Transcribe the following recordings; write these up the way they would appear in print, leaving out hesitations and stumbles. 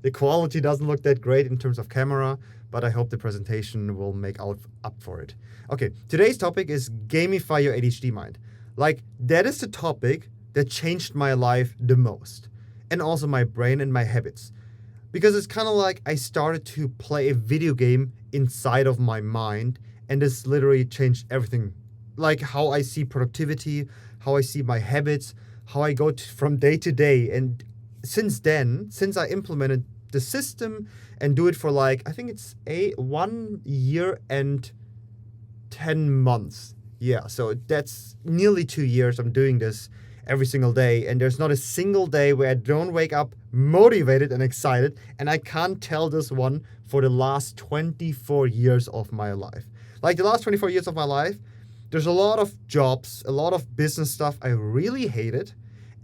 The quality doesn't look that great in terms of camera, but I hope the presentation will make up for it. Okay, today's topic is gamify your ADHD mind. Like, that is the topic that changed my life the most, and also my brain and my habits. Because it's kind of like I started to play a video game inside of my mind, and this literally changed everything. Like how I see productivity, how I see my habits, how I go from day to day. And since then, since I implemented the system and do it for like, I think it's 1 year and 10 months. Yeah, so that's nearly 2 years I'm doing this every single day, and there's not a single day where I don't wake up motivated and excited, and I can't tell this one for the last 24 years of my life. Like the last 24 years of my life, there's a lot of jobs, a lot of business stuff I really hated,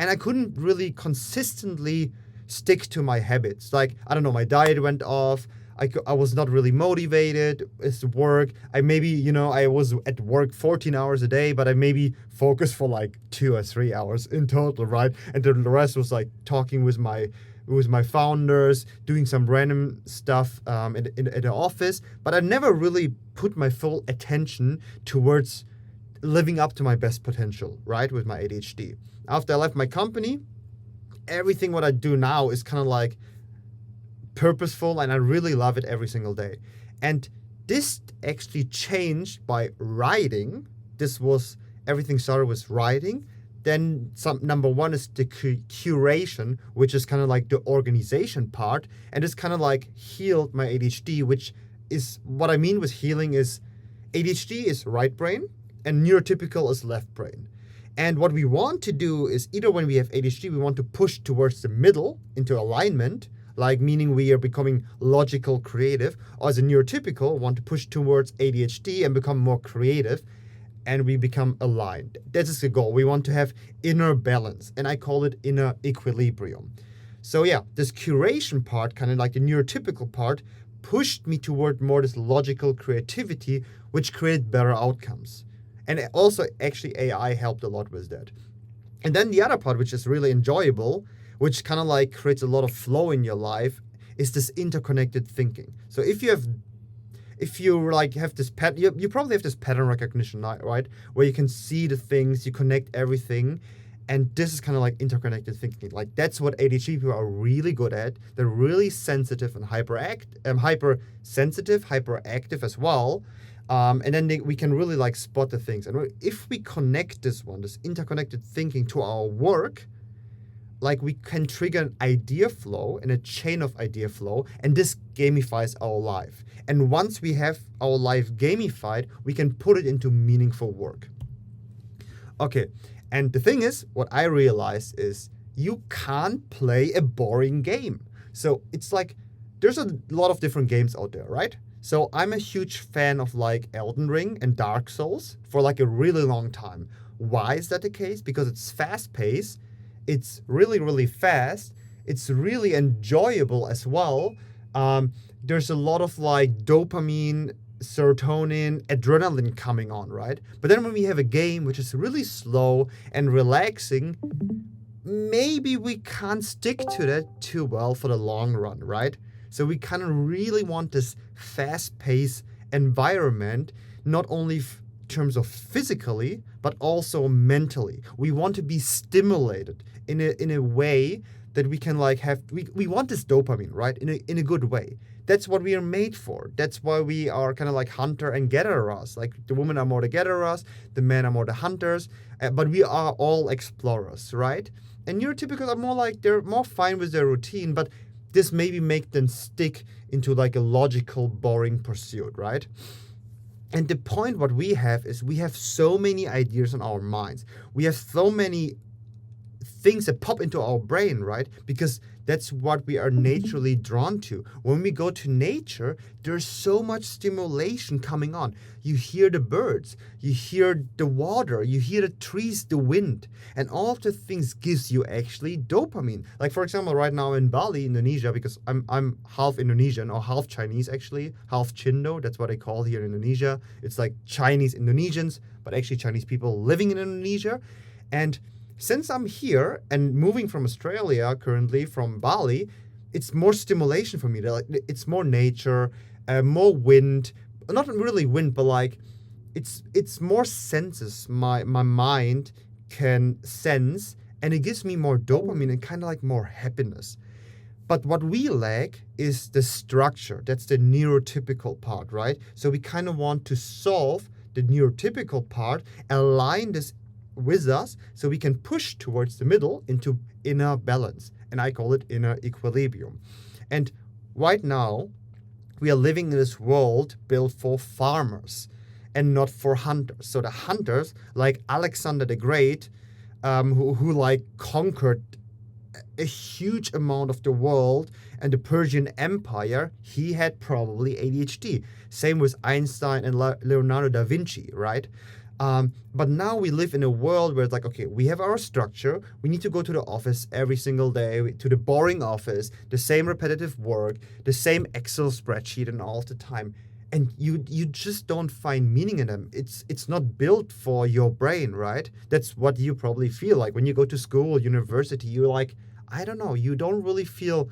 and I couldn't really consistently stick to my habits. Like, I don't know, my diet went off, I was not really motivated. It's work. I was at work 14 hours a day, but I maybe focused for like 2 or 3 hours in total, right? And the rest was like talking with my founders, doing some random stuff at the office. But I never really put my full attention towards living up to my best potential, right? With my ADHD. After I left my company, everything what I do now is kind of like purposeful, and I really love it every single day. And this actually changed by writing. Everything started with writing. Then number one is the curation, which is kind of like the organization part, and it's kind of like healed my ADHD, which is what I mean with healing is ADHD is right brain and neurotypical is left brain. And what we want to do is either when we have ADHD, we want to push towards the middle into alignment, like meaning we are becoming logical, creative, or as a neurotypical, want to push towards ADHD and become more creative, and we become aligned. That is the goal. We want to have inner balance, and I call it inner equilibrium. So yeah, this curation part, kind of like the neurotypical part, pushed me toward more this logical creativity, which created better outcomes. And also, actually, AI helped a lot with that. And then the other part, which is really enjoyable, which kind of like creates a lot of flow in your life, is this interconnected thinking. So if you have this you probably have this pattern recognition, right? Where you can see the things, you connect everything, and this is kind of like interconnected thinking. Like that's what ADHD people are really good at. They're really sensitive and hypersensitive, hyperactive as well. And then we can really like spot the things. And if we connect this interconnected thinking to our work, like we can trigger an idea flow and a chain of idea flow, and this gamifies our life. And once we have our life gamified, we can put it into meaningful work. Okay, and the thing is, what I realized is you can't play a boring game. So it's like, there's a lot of different games out there, right? So I'm a huge fan of like Elden Ring and Dark Souls for like a really long time. Why is that the case? Because it's fast paced. It's really, really fast. It's really enjoyable as well. There's a lot of like dopamine, serotonin, adrenaline coming on, right? But then when we have a game which is really slow and relaxing, maybe we can't stick to that too well for the long run, right? So we kind of really want this fast-paced environment, not only in terms of physically, but also mentally. We want to be stimulated in a way that we can like have, we want this dopamine, right? In a good way. That's what we are made for. That's why we are kind of like hunter and gatherers. Like the women are more the gatherers, the men are more the hunters, but we are all explorers, right? And neurotypicals are more like, they're more fine with their routine, but this maybe make them stick into like a logical, boring pursuit, right? And the point what we have is we have so many ideas in our minds. We have so many things that pop into our brain, right? Because that's what we are naturally drawn to. When we go to nature, there's so much stimulation coming on. You hear the birds, you hear the water, you hear the trees, the wind, and all of the things gives you actually dopamine. Like for example, right now in Bali, Indonesia, because I'm half Indonesian or half Chinese actually, half Chindo, that's what they call here in Indonesia. It's like Chinese Indonesians, but actually Chinese people living in Indonesia. And since I'm here and moving from Australia currently, from Bali, it's more stimulation for me. Like, it's more nature, more wind, not really wind, but like it's more senses my mind can sense, and it gives me more dopamine and kind of like more happiness. But what we lack is the structure. That's the neurotypical part, right? So we kind of want to solve the neurotypical part, align this with us so we can push towards the middle into inner balance. And I call it inner equilibrium. And right now, we are living in this world built for farmers and not for hunters. So the hunters, like Alexander the Great, who like conquered a huge amount of the world and the Persian Empire, he had probably ADHD. Same with Einstein and Leonardo da Vinci, right? But now we live in a world where it's like, okay, we have our structure. We need to go to the office every single day, to the boring office, the same repetitive work, the same Excel spreadsheet and all the time. And you just don't find meaning in them. It's not built for your brain, right? That's what you probably feel like when you go to school, university. You're like, I don't know, you don't really feel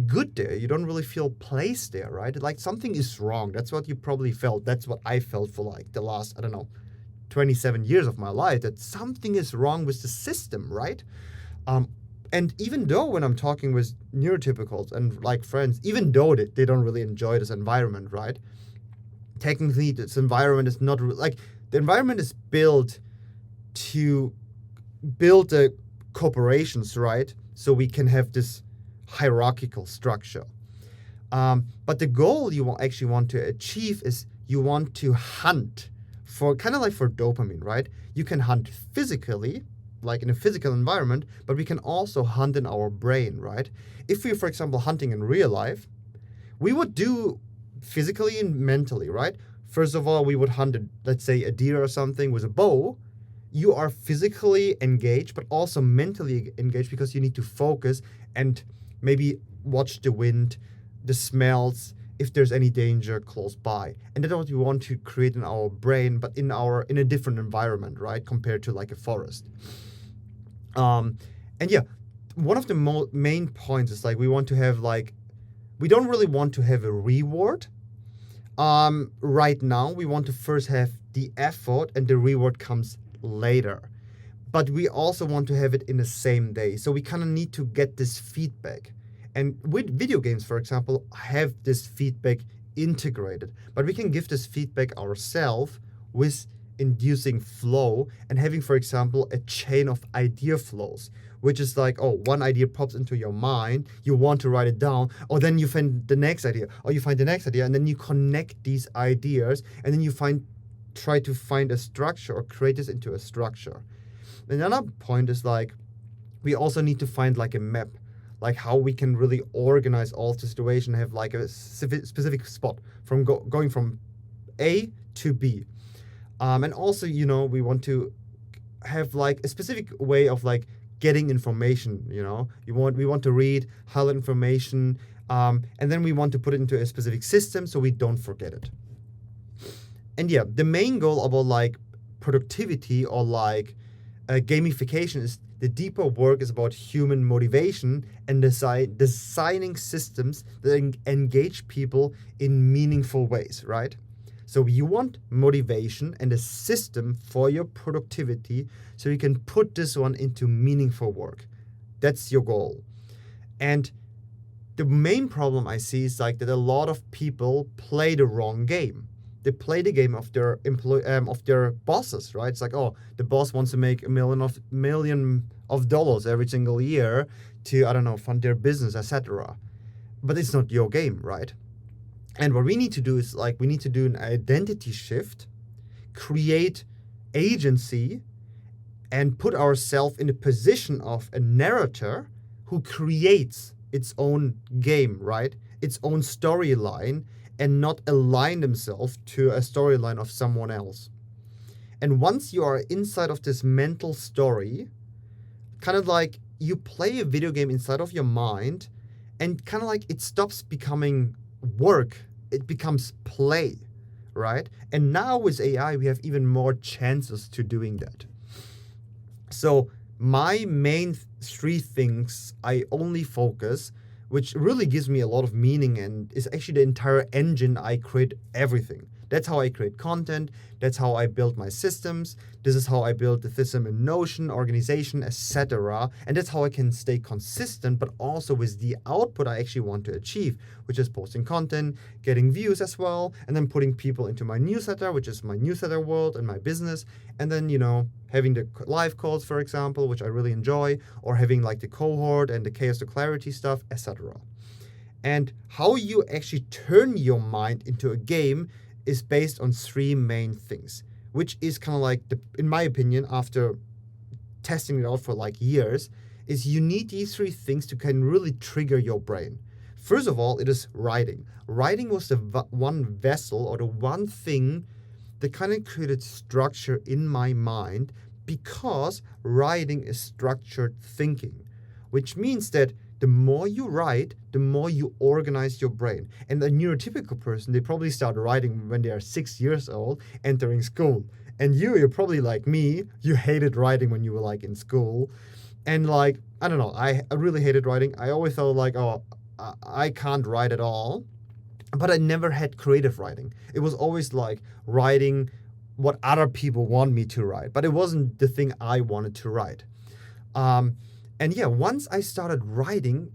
good there. You don't really feel placed there, right? Like something is wrong. That's what you probably felt. That's what I felt for like the last, I don't know, 27 years of my life, that something is wrong with the system, right? And even though when I'm talking with neurotypicals and like friends, even though they don't really enjoy this environment, right? Technically, this environment is not like the environment is built to build the corporations, right? So we can have this hierarchical structure. But the goal you actually want to achieve is you want to hunt for kind of like for dopamine, right? You can hunt physically, like in a physical environment, but we can also hunt in our brain, right? If we're, for example, hunting in real life, we would do physically and mentally, right? First of all, we would hunt, let's say, a deer or something with a bow. You are physically engaged, but also mentally engaged because you need to focus and maybe watch the wind, the smells, if there's any danger close by. And that's what we want to create in our brain, but in a different environment, right? Compared to like a forest. And yeah, one of the main points is like we want to have like, we don't really want to have a reward. Right now, we want to first have the effort and the reward comes later. But we also want to have it in the same day. So we kind of need to get this feedback. And with video games, for example, have this feedback integrated. But we can give this feedback ourselves with inducing flow and having, for example, a chain of idea flows, which is like, oh, one idea pops into your mind, you want to write it down, or then you find the next idea, or you find the next idea, and then you connect these ideas, and then you try to find a structure or create this into a structure. Another point is like, we also need to find like a map, like how we can really organize all the situation, have like a specific spot from going from A to B. And also, we want to have like a specific way of like getting information, we want to read highlight information, and then we want to put it into a specific system so we don't forget it. And yeah, the main goal about like productivity or like gamification is the deeper work is about human motivation and designing systems that engage people in meaningful ways, right? So you want motivation and a system for your productivity so you can put this one into meaningful work. That's your goal. And the main problem I see is like that a lot of people play the wrong game. They play the game of their of their bosses, right? It's like, oh, the boss wants to make $1 million every single year to, I don't know, fund their business, etc. But it's not your game, right? And what we need to do is like we need to do an identity shift, create agency, and put ourselves in the position of a narrator who creates its own game, right? Its own storyline, and not align themselves to a storyline of someone else. And once you are inside of this mental story, kind of like you play a video game inside of your mind, and kind of like it stops becoming work, it becomes play, right? And now with AI, we have even more chances to doing that. So my main three things I only focus which really gives me a lot of meaning and is actually the entire engine I create everything. That's how I create content. That's how I build my systems. This is how I build the system in Notion, organization, etc. And that's how I can stay consistent, but also with the output I actually want to achieve, which is posting content, getting views as well, and then putting people into my newsletter, which is my newsletter world and my business. And then, having the live calls, for example, which I really enjoy, or having like the cohort and the chaos to clarity stuff, etc. And how you actually turn your mind into a game is based on three main things, which is kind of like, in my opinion, after testing it out for like years, is you need these three things to kind of really trigger your brain. First of all, it is writing. Writing was the one vessel or the one thing that kind of created structure in my mind, because writing is structured thinking, which means that the more you write, the more you organize your brain. And a neurotypical person, they probably start writing when they are 6 years old, entering school. And you're probably like me, you hated writing when you were like in school. And like, I don't know, I really hated writing. I always thought like, oh, I can't write at all. But I never had creative writing. It was always like writing what other people want me to write, but it wasn't the thing I wanted to write. And yeah, once I started writing,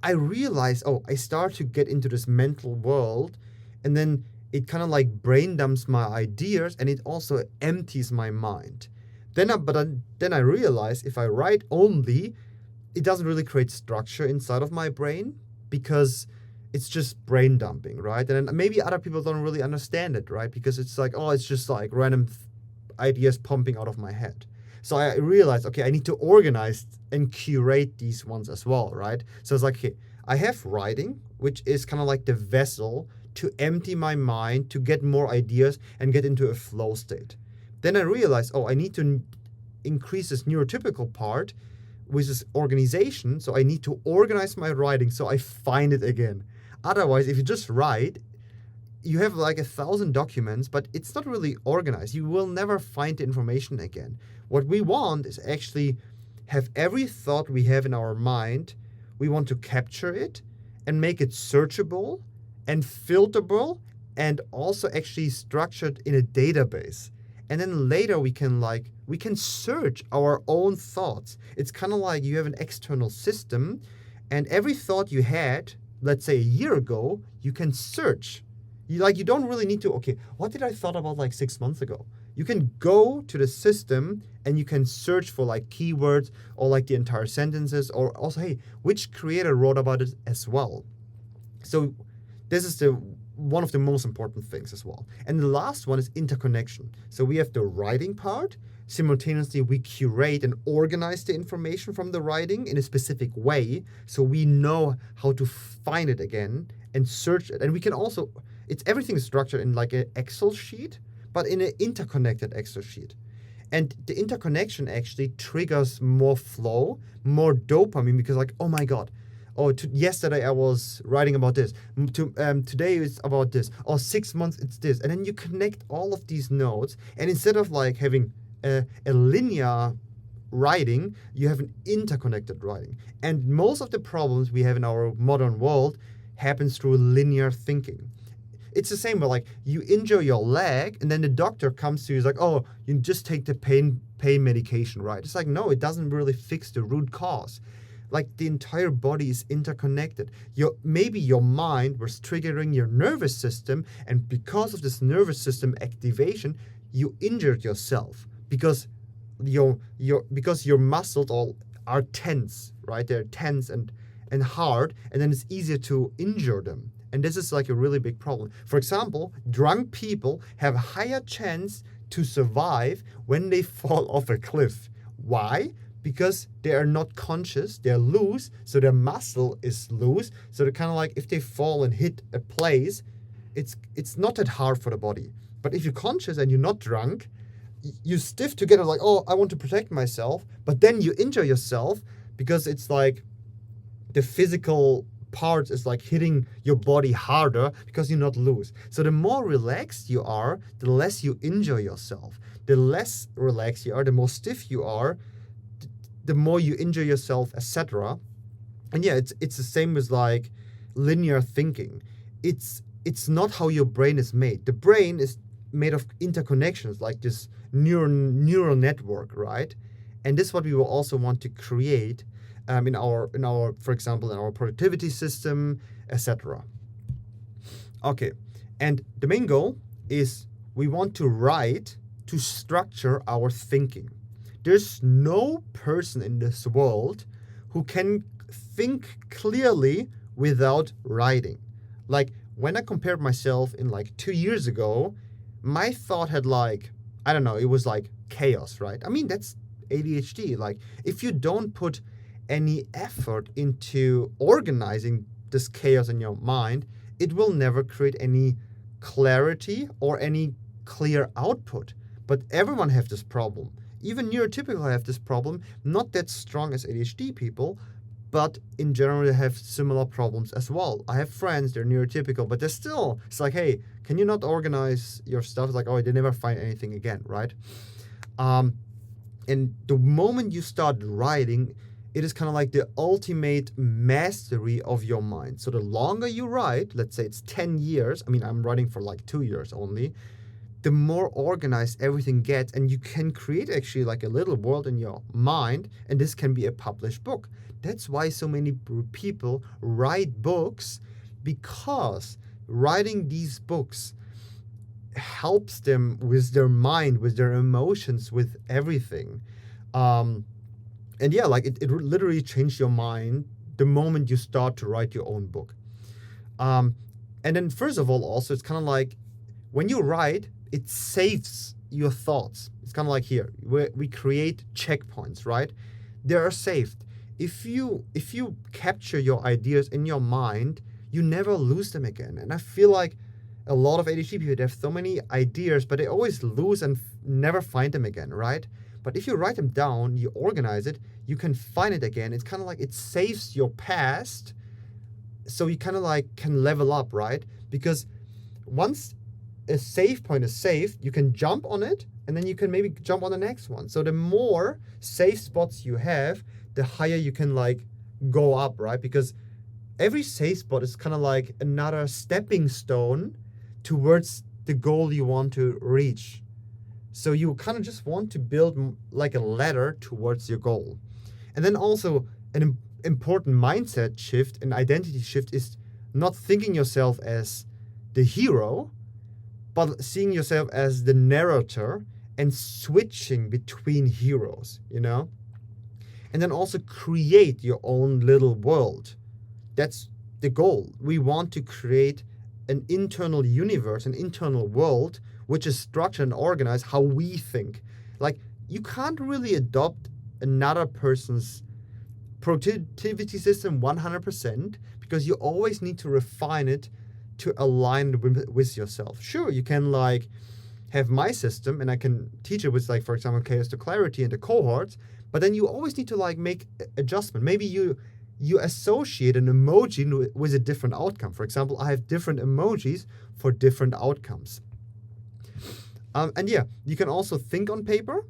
I realized, I start to get into this mental world, and then it kind of like brain dumps my ideas, and it also empties my mind. Then I realized if I write only, it doesn't really create structure inside of my brain, because it's just brain dumping, right? And maybe other people don't really understand it, right? Because it's like, it's just like random ideas pumping out of my head. So I realized, okay, I need to organize and curate these ones as well, right? So it's like, okay, I have writing, which is kind of like the vessel to empty my mind, to get more ideas and get into a flow state. Then I realized, I need to increase this neurotypical part with this organization. So I need to organize my writing so I find it again. Otherwise, if you just write, you have like 1,000 documents, but it's not really organized. You will never find the information again. What we want is actually have every thought we have in our mind, we want to capture it and make it searchable and filterable, and also actually structured in a database. And then later we can search our own thoughts. It's kind of like you have an external system, and every thought you had, let's say a year ago, you can search. You don't really need to, what did I thought about like 6 months ago? You can go to the system and you can search for like keywords or like the entire sentences, or also, hey, which creator wrote about it as well. So this is one of the most important things as well. And the last one is interconnection. So we have the writing part. Simultaneously, we curate and organize the information from the writing in a specific way, so we know how to find it again and search it. And we can also, everything is structured in like an Excel sheet, but in an interconnected Excel sheet. And the interconnection actually triggers more flow, more dopamine, because like, oh my God, yesterday I was writing about this. Today it's about this. 6 months it's this. And then you connect all of these nodes, and instead of like having a linear writing, you have an interconnected writing. And most of the problems we have in our modern world happens through linear thinking. It's the same, but like you injure your leg, and then the doctor comes to you, is like, you just take the pain medication, right? It's like, no, it doesn't really fix the root cause. Like the entire body is interconnected. Maybe your mind was triggering your nervous system, and because of this nervous system activation, you injured yourself because your muscles are tense, right? They're tense and hard, and then it's easier to injure them. And this is like a really big problem. For example, drunk people have a higher chance to survive when they fall off a cliff. Why? Because they are not conscious, they're loose, so their muscle is loose. So they're kind of like, if they fall and hit a place, it's not that hard for the body. But if you're conscious and you're not drunk, you stiff together like, I want to protect myself, but then you injure yourself because it's like the physical parts is like hitting your body harder because you're not loose. So the more relaxed you are, the less you injure yourself. The less relaxed you are, the more stiff you are, the more you injure yourself, etc. And yeah, it's the same as like linear thinking. It's not how your brain is made. The brain is made of interconnections, like this neural network, right? And this is what we will also want to create in our for example in our productivity system, etc. Okay, and the main goal is we want to write to structure our thinking. There's no person in this world who can think clearly without writing. Like when I compared myself in like 2 years ago, my thought had like, I don't know, it was like chaos, right? I mean, that's ADHD. Like if you don't put any effort into organizing this chaos in your mind, it will never create any clarity or any clear output. But everyone have this problem. Even neurotypical have this problem, not that strong as ADHD people, but in general they have similar problems as well. I have friends, they're neurotypical, but they're still, it's like, hey, can you not organize your stuff? It's like, oh, they never find anything again, right? And the moment you start writing, it is kind of like the ultimate mastery of your mind. So the longer you write, let's say it's 10 years, I mean, I'm writing for like 2 years only, the more organized everything gets, and you can create actually like a little world in your mind, and this can be a published book. That's why so many people write books, because writing these books helps them with their mind, with their emotions, with everything. And yeah, like it literally changed your mind the moment you start to write your own book. And then first of all, also, it's kind of like when you write, it saves your thoughts. It's kind of like here, where we create checkpoints, right? They are saved. If you capture your ideas in your mind, you never lose them again. And I feel like a lot of ADHD people, they have so many ideas, but they always lose and never find them again, right? But if you write them down, you organize it, you can find it again. It's kind of like it saves your past, so you kind of like can level up, right? Because once a save point is saved, you can jump on it, and then you can maybe jump on the next one. So the more safe spots you have, the higher you can like go up, right? Because every safe spot is kind of like another stepping stone towards the goal you want to reach. So you kind of just want to build like a ladder towards your goal. And then also an important mindset shift, an identity shift, is not thinking yourself as the hero, but seeing yourself as the narrator and switching between heroes, you know? And then also create your own little world. That's the goal. We want to create an internal universe, an internal world, which is structured and organized how we think. Like, you can't really adopt another person's productivity system 100%, because you always need to refine it to align with yourself. Sure, you can like have my system and I can teach it with like, for example, chaos to clarity and the cohorts, but then you always need to like make adjustment. Maybe you associate an emoji with a different outcome. For example, I have different emojis for different outcomes. And yeah, you can also think on paper,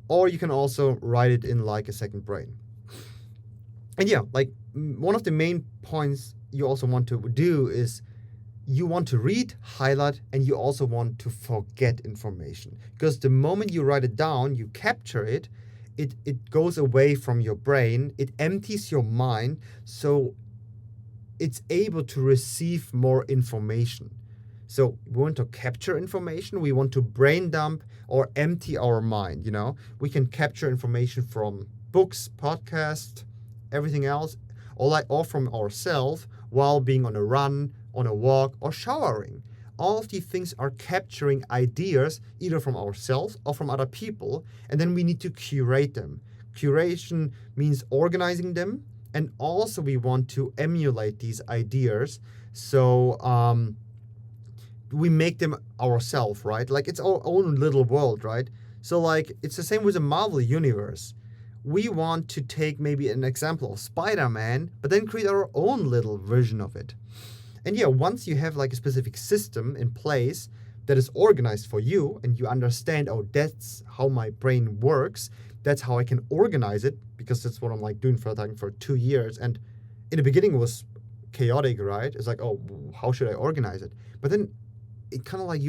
or you can also write it in like a second brain. And yeah, like one of the main points you also want to do is you want to read, highlight, and you also want to forget information. Because the moment you write it down, you capture it, it goes away from your brain, it empties your mind, so it's able to receive more information. So we want to capture information, we want to brain dump or empty our mind, you know? We can capture information from books, podcasts, everything else, or from ourselves while being on a run, on a walk, or showering. All of these things are capturing ideas either from ourselves or from other people, and then we need to curate them. Curation means organizing them, and also we want to emulate these ideas, so we make them ourselves, right? Like it's our own little world, right? So like it's the same with the Marvel universe. We want to take maybe an example of Spider-Man, but then create our own little version of it. And yeah, once you have like a specific system in place that is organized for you and you understand, oh, that's how my brain works, that's how I can organize it, because that's what I'm like doing for 2 years. And in the beginning it was chaotic, right? It's like, oh, how should I organize it? But then it kind of like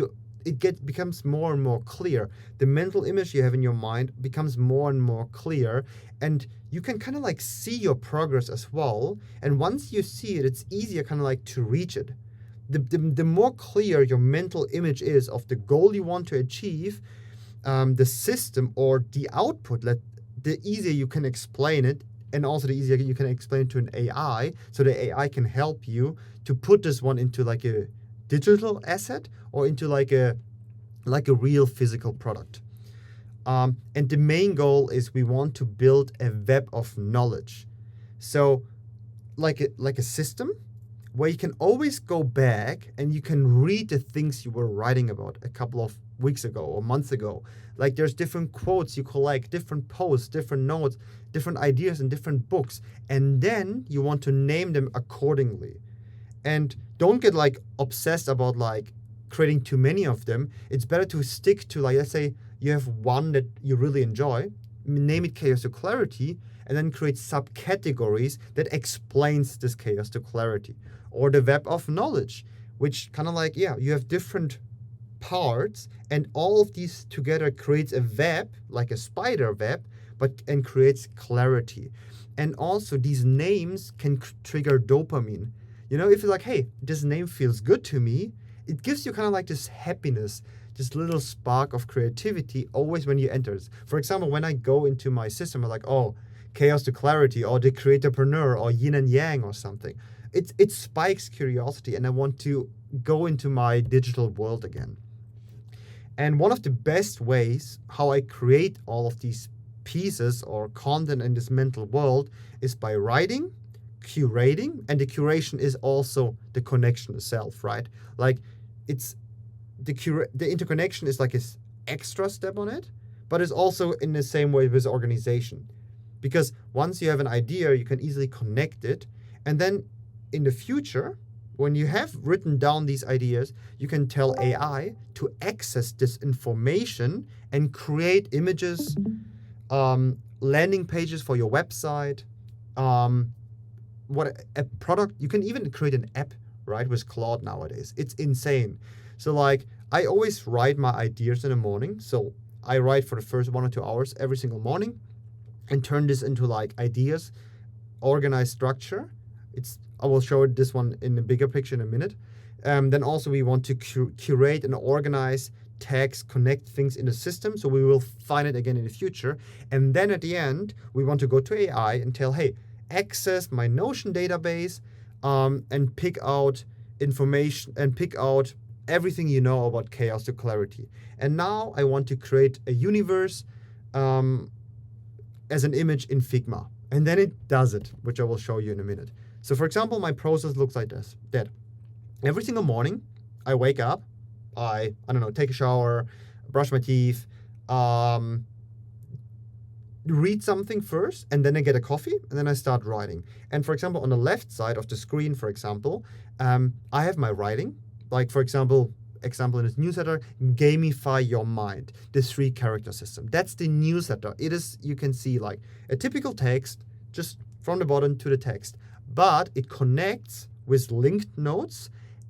becomes more and more clear. The mental image you have in your mind becomes more and more clear, and you can kind of like see your progress as well. And once you see it, it's easier kind of like to reach it. The more clear your mental image is of the goal you want to achieve, the system or the output, the easier you can explain it, and also the easier you can explain it to an AI, so the AI can help you to put this one into like a digital asset or into like a real physical product. And the main goal is we want to build a web of knowledge. So like a system where you can always go back and you can read the things you were writing about a couple of weeks ago or months ago. Like there's different quotes you collect, different posts, different notes, different ideas in different books. And then you want to name them accordingly. And don't get like obsessed about like creating too many of them. It's better to stick to, like, let's say you have one that you really enjoy, name it chaos to clarity, and then create subcategories that explains this chaos to clarity. Or the web of knowledge, which kind of like, you have different parts, and all of these together creates a web, like a spider web, and creates clarity. And also these names can trigger dopamine. If you're like, hey, this name feels good to me, it gives you kind of like this happiness, this little spark of creativity always when you enter. For example, when I go into my system, I'm like, oh, chaos to clarity, or the creatorpreneur, or yin and yang, or something. It spikes curiosity, and I want to go into my digital world again. And one of the best ways how I create all of these pieces or content in this mental world is by writing, curating, and the curation is also the connection itself, right? Like it's the interconnection is like an extra step on it, but it's also in the same way with organization, because once you have an idea, you can easily connect it, and then in the future, when you have written down these ideas, you can tell AI to access this information and create images, landing pages for your website, what a product. You can even create an app, right, with Claude nowadays. It's insane. So like I always write my ideas in the morning. So I write for the first 1 or 2 hours every single morning and turn this into like ideas, organized structure. I will show it this one in the bigger picture in a minute. Then also we want to curate and organize tags, connect things in the system, so we will find it again in the future. And then at the end, we want to go to AI and tell, hey, access my Notion database, and pick out information and pick out everything you know about chaos to clarity. And now I want to create a universe as an image in Figma. And then it does it, which I will show you in a minute. So for example, my process looks like this. That every single morning, I wake up, I don't know, take a shower, brush my teeth, read something first, and then I get a coffee, and then I start writing. And for example, on the left side of the screen, for example, I have my writing. Like for example in this newsletter, gamify your mind, the 3-character system. That's the newsletter. It is, you can see like a typical text, just from the bottom to the text, but it connects with linked notes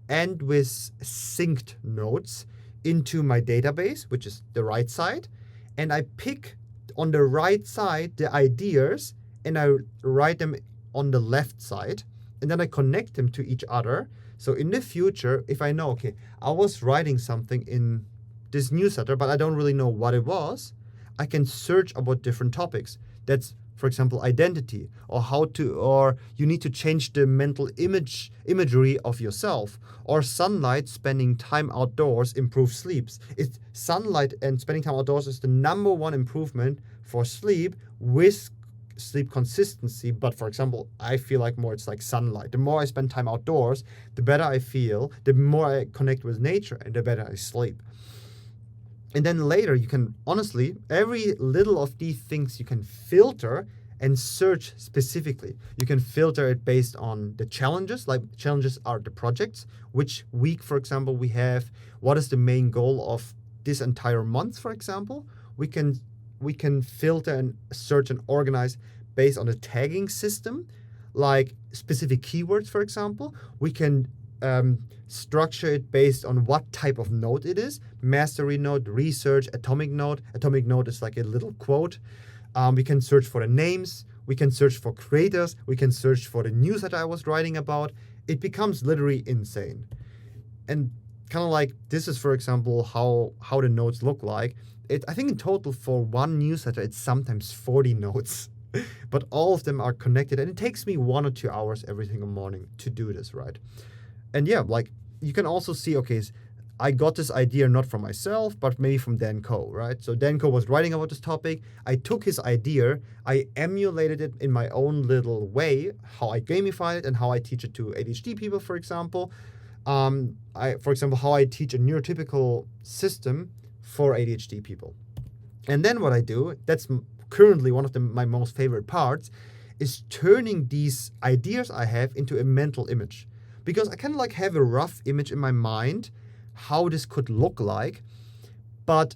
and with synced notes into my database, which is the right side. And I pick on the right side the ideas and I write them on the left side, and then I connect them to each other. So in the future, if I know, okay, I was writing something in this newsletter, but I don't really know what it was, I can search about different topics. That's, for example, identity, or you need to change the mental imagery of yourself, or sunlight, spending time outdoors improves sleeps. It's sunlight and spending time outdoors is the number one improvement for sleep with sleep consistency. But for example, I feel like more it's like sunlight. The more I spend time outdoors, the better I feel, the more I connect with nature, and the better I sleep. And then later you can, honestly, every little of these things you can filter and search specifically. You can filter it based on the challenges, like challenges are the projects, which week, for example, we have, what is the main goal of this entire month, for example. We can filter and search and organize based on the tagging system. like specific keywords, for example. We can structure it based on what type of note it is. Mastery note, research, atomic note. Atomic note is like a little quote. We can search for the names. We can search for creators. We can search for the news that I was writing about. It becomes literally insane. And kind of like this is, for example, how the notes look like. I think in total for one newsletter, it's sometimes 40 notes. But all of them are connected. And it takes me 1 or 2 hours every single morning to do this, right? And yeah, like you can also see, okay, I got this idea not from myself, but maybe from Dan Coe, right? So Dan Coe was writing about this topic. I took his idea, I emulated it in my own little way, how I gamify it and how I teach it to ADHD people, for example. For example, how I teach a neurotypical system for ADHD people. And then what I do, that's currently one of my most favorite parts, is turning these ideas I have into a mental image. Because I kind of like have a rough image in my mind how this could look like, but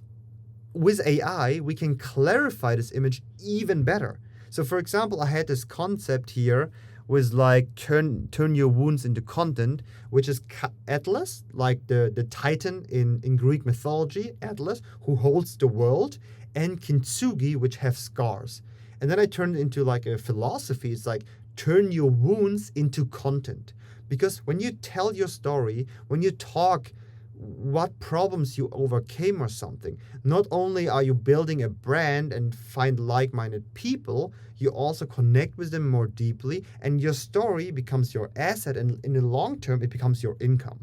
with AI we can clarify this image even better. So for example, I had this concept here with like turn your wounds into content, which is Atlas, like the Titan in Greek mythology, Atlas, who holds the world, and Kintsugi, which have scars. And then I turned it into like a philosophy. It's like turn your wounds into content. Because when you tell your story, when you talk what problems you overcame or something, not only are you building a brand and find like-minded people, you also connect with them more deeply, and your story becomes your asset, and in the long term, it becomes your income.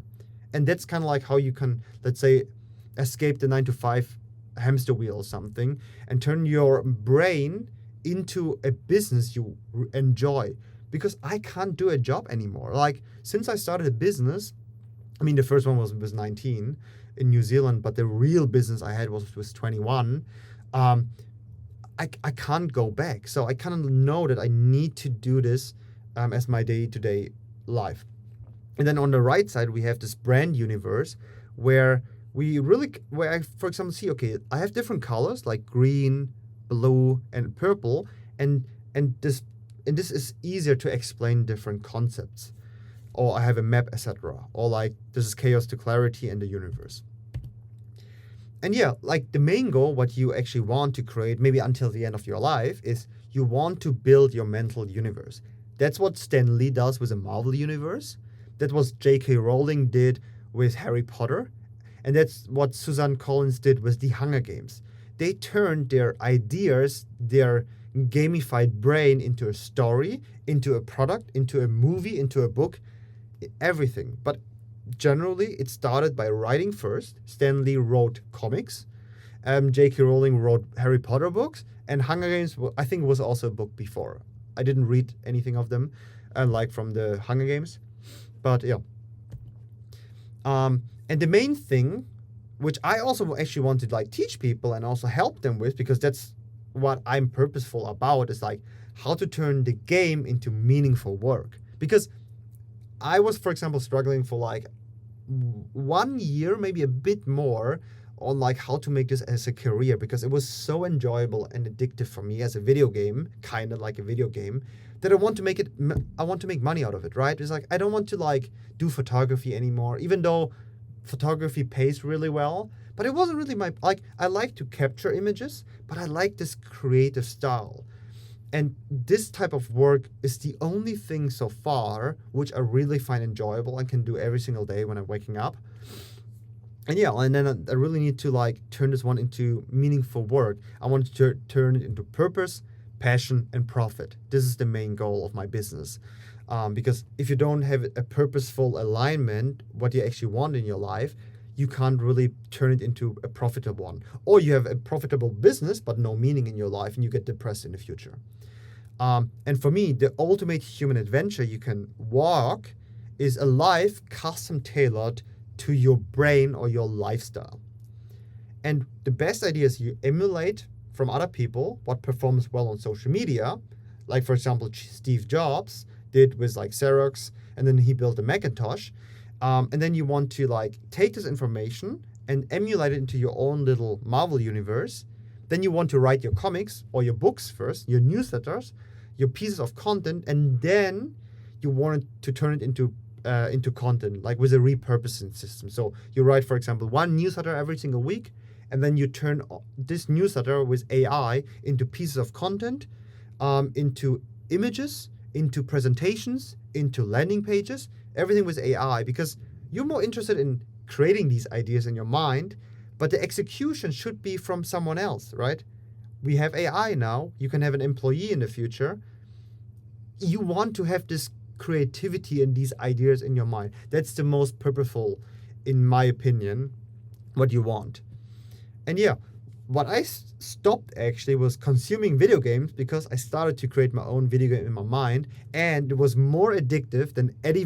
And that's kind of like how you can, let's say, escape the 9-to-5 hamster wheel or something, and turn your brain into a business you enjoy. Because I can't do a job anymore. Like, since I started a business, I mean, the first one was 19 in New Zealand, but the real business I had was 21. I can't go back. So I kind of know that I need to do this as my day-to-day life. And then on the right side, we have this brand universe where I, for example, see, okay, I have different colors like green, blue, and purple, and this is easier to explain different concepts. Or I have a map, etc. Or like this is chaos to clarity in the universe. And yeah, like the main goal, what you actually want to create, maybe until the end of your life, is you want to build your mental universe. That's what Stan Lee does with the Marvel universe. That was J.K. Rowling did with Harry Potter. And that's what Suzanne Collins did with the Hunger Games. They turned their ideas, their gamified brain into a story, into a product, into a movie, into a book, everything. But generally, it started by writing first. Stan Lee wrote comics. J.K. Rowling wrote Harry Potter books. And Hunger Games, I think, was also a book before. I didn't read anything of them, like from the Hunger Games. But yeah. And the main thing, which I also actually want to like teach people and also help them with, because that's what I'm purposeful about, is like how to turn the game into meaningful work. Because I was, for example, struggling for like 1 year, maybe a bit more, on like how to make this as a career, because it was so enjoyable and addictive for me as a video game, kind of like a video game, that I want to make money out of it, right? It's like I don't want to like do photography anymore, even though photography pays really well. But it wasn't really I like to capture images, but I like this creative style. And this type of work is the only thing so far which I really find enjoyable and can do every single day when I'm waking up. And yeah, and then I really need to like turn this one into meaningful work. I want to turn it into purpose, passion, and profit. This is the main goal of my business. Because if you don't have a purposeful alignment, what you actually want in your life, you can't really turn it into a profitable one. Or you have a profitable business, but no meaning in your life, and you get depressed in the future. And for me, the ultimate human adventure you can walk is a life custom tailored to your brain or your lifestyle. And the best idea is you emulate from other people what performs well on social media. Like, for example, Steve Jobs did with like Xerox, and then he built a Macintosh. And then you want to like take this information and emulate it into your own little Marvel universe. Then you want to write your comics or your books first, your newsletters. your pieces of content, and then you want to turn it into content, like with a repurposing system. So you write, for example, one newsletter every single week, and then you turn this newsletter with AI into pieces of content, into images, into presentations, into landing pages, everything with AI, because you're more interested in creating these ideas in your mind, but the execution should be from someone else, right? We have AI now. You can have an employee in the future. You want to have this creativity and these ideas in your mind. That's the most purposeful, in my opinion, what you want. And yeah, what I stopped actually was consuming video games, because I started to create my own video game in my mind, and it was more addictive than any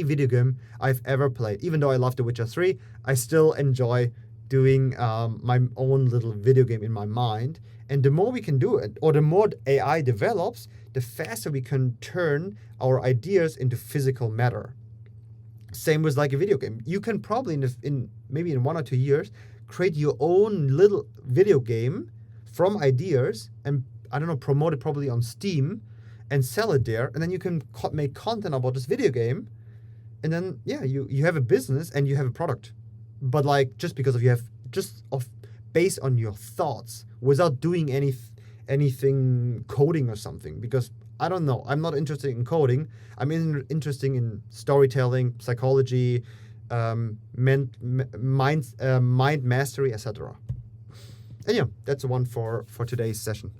video game I've ever played. Even though I love The Witcher 3, I still enjoy doing my own little video game in my mind. And the more we can do it, or the more AI develops, the faster we can turn our ideas into physical matter. Same with like a video game. You can probably in maybe in 1 or 2 years create your own little video game from ideas, and I don't know, promote it probably on Steam and sell it there, and then you can make content about this video game, and then yeah, you have a business and you have a product. But like, just because of you have just of based on your thoughts without doing anything coding or something, because I don't know, I'm not interested in coding. I'm interested in storytelling, psychology, mind mastery, etc. And yeah, that's the one for today's session.